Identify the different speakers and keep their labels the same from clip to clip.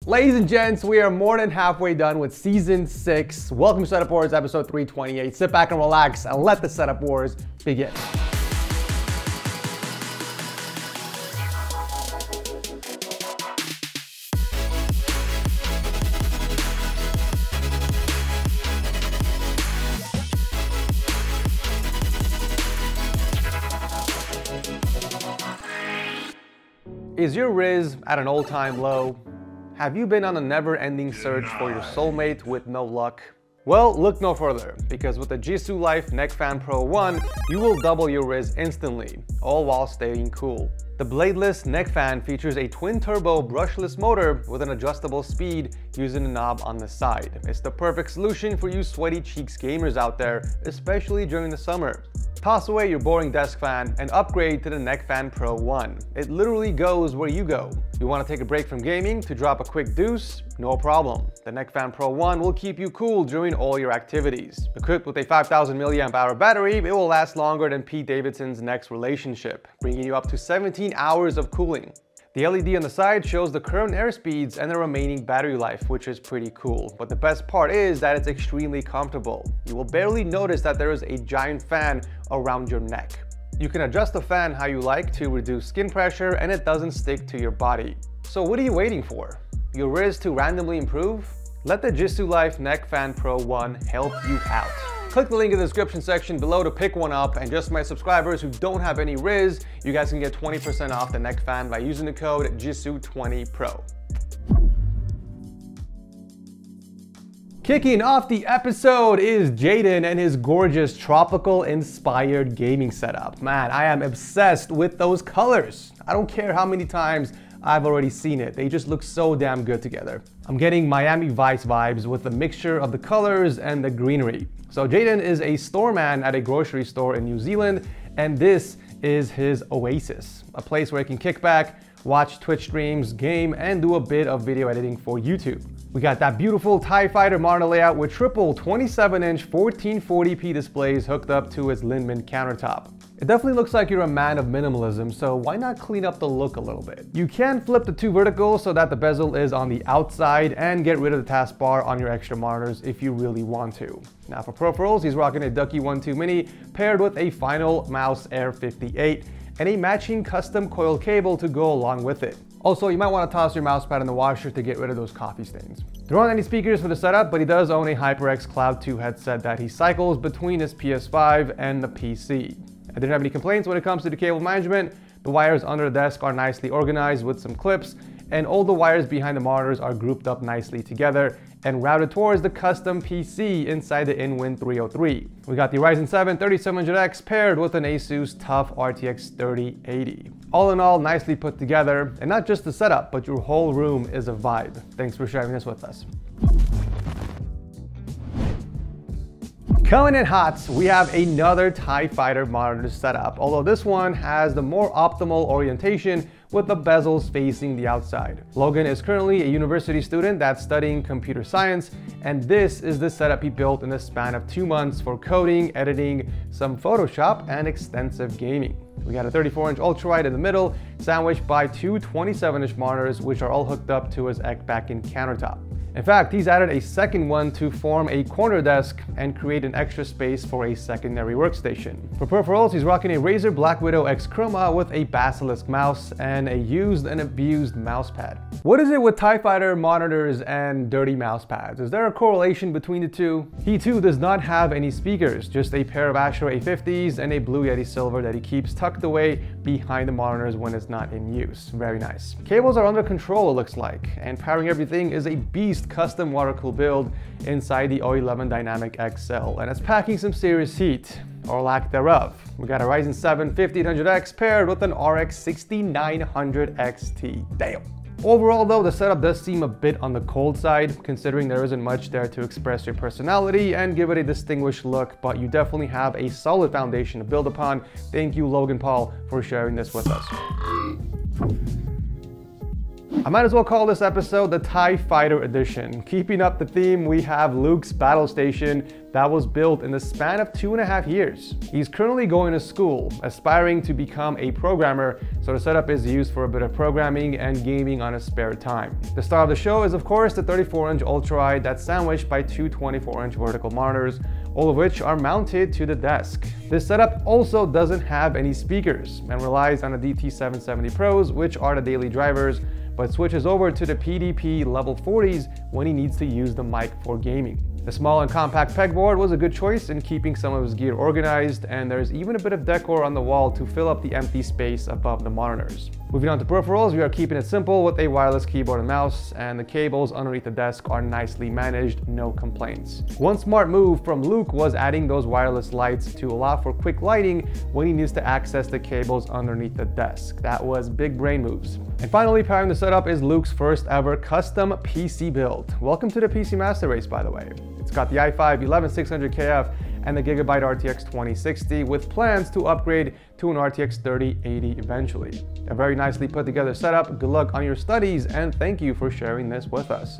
Speaker 1: Ladies and gents, we are more than halfway done with Season 6. Welcome to Setup Wars episode 328. Sit back and relax and let the Setup Wars begin. Is your Riz at an all-time low? Have you been on a never-ending search for your soulmate with no luck? Well, look no further, because with the Jisoo Life Neck Fan Pro 1, you will double your Riz instantly, all while staying cool. The bladeless neck fan features a twin-turbo brushless motor with an adjustable speed using a knob on the side. It's the perfect solution for you sweaty cheeks gamers out there, especially during the summer. Toss away your boring desk fan and upgrade to the Neck Fan Pro 1. It literally goes where you go. You want to take a break from gaming to drop a quick deuce? No problem. The Neck Fan Pro 1 will keep you cool during all your activities. Equipped with a 5000 mAh battery, it will last longer than Pete Davidson's next relationship, bringing you up to 17 hours of cooling. The LED on the side shows the current airspeeds and the remaining battery life, which is pretty cool. But the best part is that it's extremely comfortable. You will barely notice that there is a giant fan around your neck. You can adjust the fan how you like to reduce skin pressure, and it doesn't stick to your body. So what are you waiting for? Your Riz to randomly improve? Let the Jisoo Life Neck Fan Pro 1 help you out. Click the link in the description section below to pick one up, and just for my subscribers who don't have any Riz, you guys can get 20% off the neck fan by using the code JISOO20PRO. Kicking off the episode is Jaden and his gorgeous tropical inspired gaming setup. Man, I am obsessed with those colors. I don't care how many times I've already seen it. They just look so damn good together. I'm getting Miami Vice vibes with the mixture of the colors and the greenery. So Jaden is a store man at a grocery store in New Zealand, and this is his oasis, a place where he can kick back, watch Twitch streams, game, and do a bit of video editing for YouTube. We got that beautiful TIE Fighter monitor layout with triple 27-inch 1440p displays hooked up to his Linman countertop. It definitely looks like you're a man of minimalism, so why not clean up the look a little bit? You can flip the two verticals so that the bezel is on the outside and get rid of the taskbar on your extra monitors if you really want to. Now for peripherals, he's rocking a Ducky 1.2 Mini paired with a Final Mouse Air 58 and a matching custom coil cable to go along with it. Also, you might want to toss your mousepad in the washer to get rid of those coffee stains. There aren't any speakers for the setup, but he does own a HyperX Cloud 2 headset that he cycles between his PS5 and the PC. I didn't have any complaints when it comes to the cable management. The wires under the desk are nicely organized with some clips, and all the wires behind the monitors are grouped up nicely together and routed towards the custom PC inside the InWin 303. We got the Ryzen 7 3700X paired with an Asus TUF RTX 3080. All in all, nicely put together, and not just the setup, but your whole room is a vibe. Thanks for sharing this with us. Coming in hot, we have another TIE Fighter monitor setup, although this one has the more optimal orientation with the bezels facing the outside. Logan is currently a university student that's studying computer science, and this is the setup he built in the span of 2 months for coding, editing, some Photoshop, and extensive gaming. We got a 34-inch ultrawide in the middle, sandwiched by two 27-inch monitors, which are all hooked up to his back-end countertop. In fact, he's added a second one to form a corner desk and create an extra space for a secondary workstation. For peripherals, he's rocking a Razer Black Widow X Chroma with a Basilisk mouse and a used and abused mousepad. What is it with TIE Fighter monitors and dirty mousepads? Is there a correlation between the two? He too does not have any speakers, just a pair of Astro A50s and a Blue Yeti Silver that he keeps tucked away behind the monitors when it's not in use. Very nice. Cables are under control, it looks like, and powering everything is a beast custom water-cooled build inside the O11 Dynamic XL, and it's packing some serious heat, or lack thereof. We got a Ryzen 7 5800X paired with an RX 6900 XT. Damn. Overall though, the setup does seem a bit on the cold side, considering there isn't much there to express your personality and give it a distinguished look, but you definitely have a solid foundation to build upon. Thank you, Logan Paul, for sharing this with us. I might as well call this episode the TIE Fighter Edition. Keeping up the theme, we have Luke's battle station that was built in the span of 2.5 years. He's currently going to school, aspiring to become a programmer, so the setup is used for a bit of programming and gaming on his spare time. The star of the show is of course the 34-inch ultra-wide that's sandwiched by two 24-inch vertical monitors, all of which are mounted to the desk. This setup also doesn't have any speakers and relies on the DT770 Pros, which are the daily drivers, but switches over to the PDP level 40s when he needs to use the mic for gaming. The small and compact pegboard was a good choice in keeping some of his gear organized, and there's even a bit of decor on the wall to fill up the empty space above the monitors. Moving on to peripherals, we are keeping it simple with a wireless keyboard and mouse, and the cables underneath the desk are nicely managed, no complaints. One smart move from Luke was adding those wireless lights to allow for quick lighting when he needs to access the cables underneath the desk. That was big brain moves. And finally, powering the setup is Luke's first ever custom PC build. Welcome to the PC Master Race, by the way. It's got the i5 11600KF and the Gigabyte RTX 2060 with plans to upgrade to an RTX 3080 eventually. A very nicely put together setup. Good luck on your studies and thank you for sharing this with us.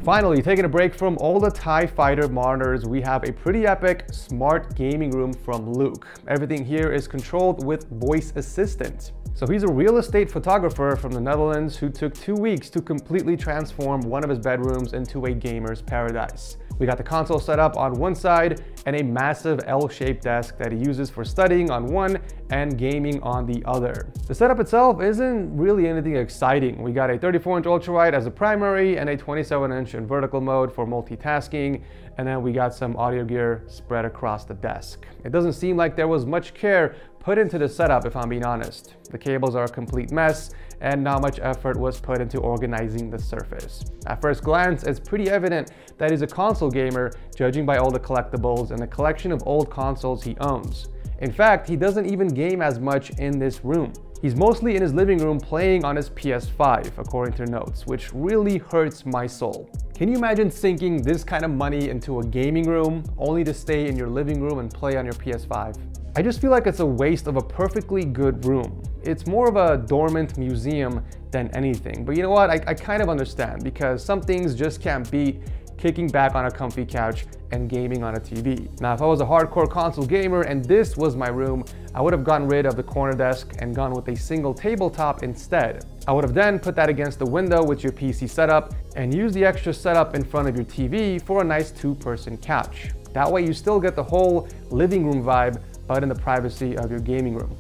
Speaker 1: Finally, taking a break from all the TIE Fighter monitors, we have a pretty epic smart gaming room from Luke. Everything here is controlled with voice assistant. So he's a real estate photographer from the Netherlands who took 2 weeks to completely transform one of his bedrooms into a gamer's paradise. We got the console set up on one side and a massive L-shaped desk that he uses for studying on one and gaming on the other. The setup itself isn't really anything exciting. We got a 34-inch ultra-wide as a primary and a 27-inch in vertical mode for multitasking, and then we got some audio gear spread across the desk. It doesn't seem like there was much care put into the setup, if I'm being honest. The cables are a complete mess and not much effort was put into organizing the surface. At first glance, it's pretty evident that he's a console gamer, judging by all the collectibles and the collection of old consoles he owns. In fact, he doesn't even game as much in this room. He's mostly in his living room playing on his PS5, according to notes, which really hurts my soul. Can you imagine sinking this kind of money into a gaming room, only to stay in your living room and play on your PS5? I just feel like it's a waste of a perfectly good room. It's more of a dormant museum than anything. But you know what? I kind of understand, because some things just can't beat kicking back on a comfy couch and gaming on a TV. Now, if I was a hardcore console gamer and this was my room, I would have gotten rid of the corner desk and gone with a single tabletop instead. I would have then put that against the window with your PC setup and used the extra setup in front of your TV for a nice two-person couch. That way you still get the whole living room vibe, but in the privacy of your gaming room.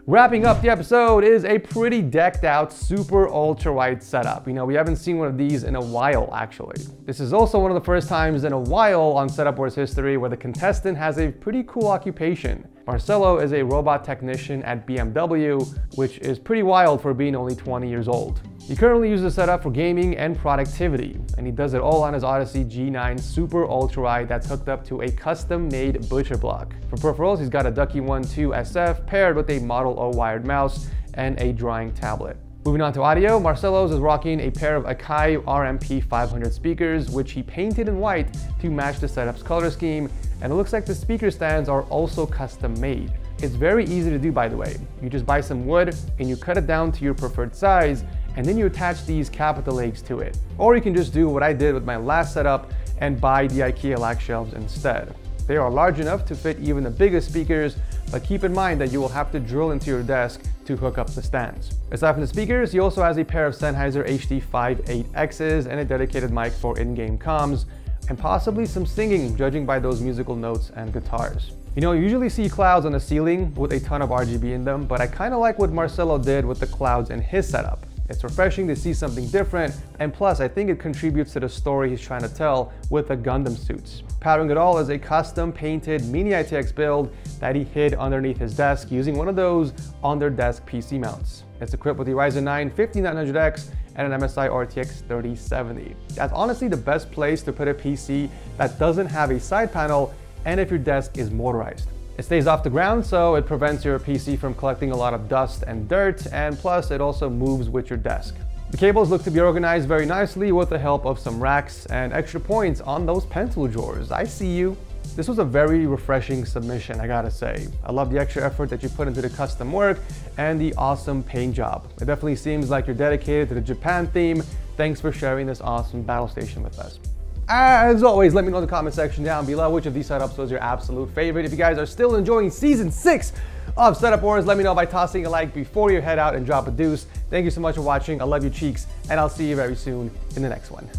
Speaker 1: Wrapping up the episode is a pretty decked out super ultra wide setup. You know, we haven't seen one of these in a while actually. This is also one of the first times in a while on Setup Wars history where the contestant has a pretty cool occupation. Marcelo is a robot technician at BMW, which is pretty wild for being only 20 years old. He currently uses the setup for gaming and productivity, and he does it all on his Odyssey G9 Super Ultra Wide that's hooked up to a custom-made butcher block. For peripherals, he's got a Ducky One 2 SF paired with a Model O wired mouse and a drawing tablet. Moving on to audio, Marcelo's is rocking a pair of Akai RMP 500 speakers, which he painted in white to match the setup's color scheme, and it looks like the speaker stands are also custom made. It's very easy to do, by the way. You just buy some wood and you cut it down to your preferred size, and then you attach these capital legs to it. Or you can just do what I did with my last setup and buy the IKEA lag shelves instead. They are large enough to fit even the biggest speakers, but keep in mind that you will have to drill into your desk to hook up the stands. Aside from the speakers, he also has a pair of Sennheiser HD58Xs and a dedicated mic for in-game comms, and possibly some singing, judging by those musical notes and guitars. You know, you usually see clouds on the ceiling with a ton of RGB in them, but I kind of like what Marcelo did with the clouds in his setup. It's refreshing to see something different, and plus I think it contributes to the story he's trying to tell with the Gundam suits. Powering it all is a custom painted mini ITX build that he hid underneath his desk using one of those under-desk PC mounts. It's equipped with the Ryzen 9 5900X and an MSI RTX 3070. That's honestly the best place to put a PC that doesn't have a side panel and if your desk is motorized. It stays off the ground, so it prevents your PC from collecting a lot of dust and dirt, and plus it also moves with your desk. The cables look to be organized very nicely with the help of some racks and extra points on those pencil drawers. I see you. This was a very refreshing submission, I gotta say. I love the extra effort that you put into the custom work and the awesome paint job. It definitely seems like you're dedicated to the Japan theme. Thanks for sharing this awesome battle station with us. As always, let me know in the comment section down below which of these setups was your absolute favorite. If you guys are still enjoying season 6 of Setup Wars, let me know by tossing a like before you head out and drop a deuce. Thank you so much for watching. I love you cheeks, and I'll see you very soon in the next one.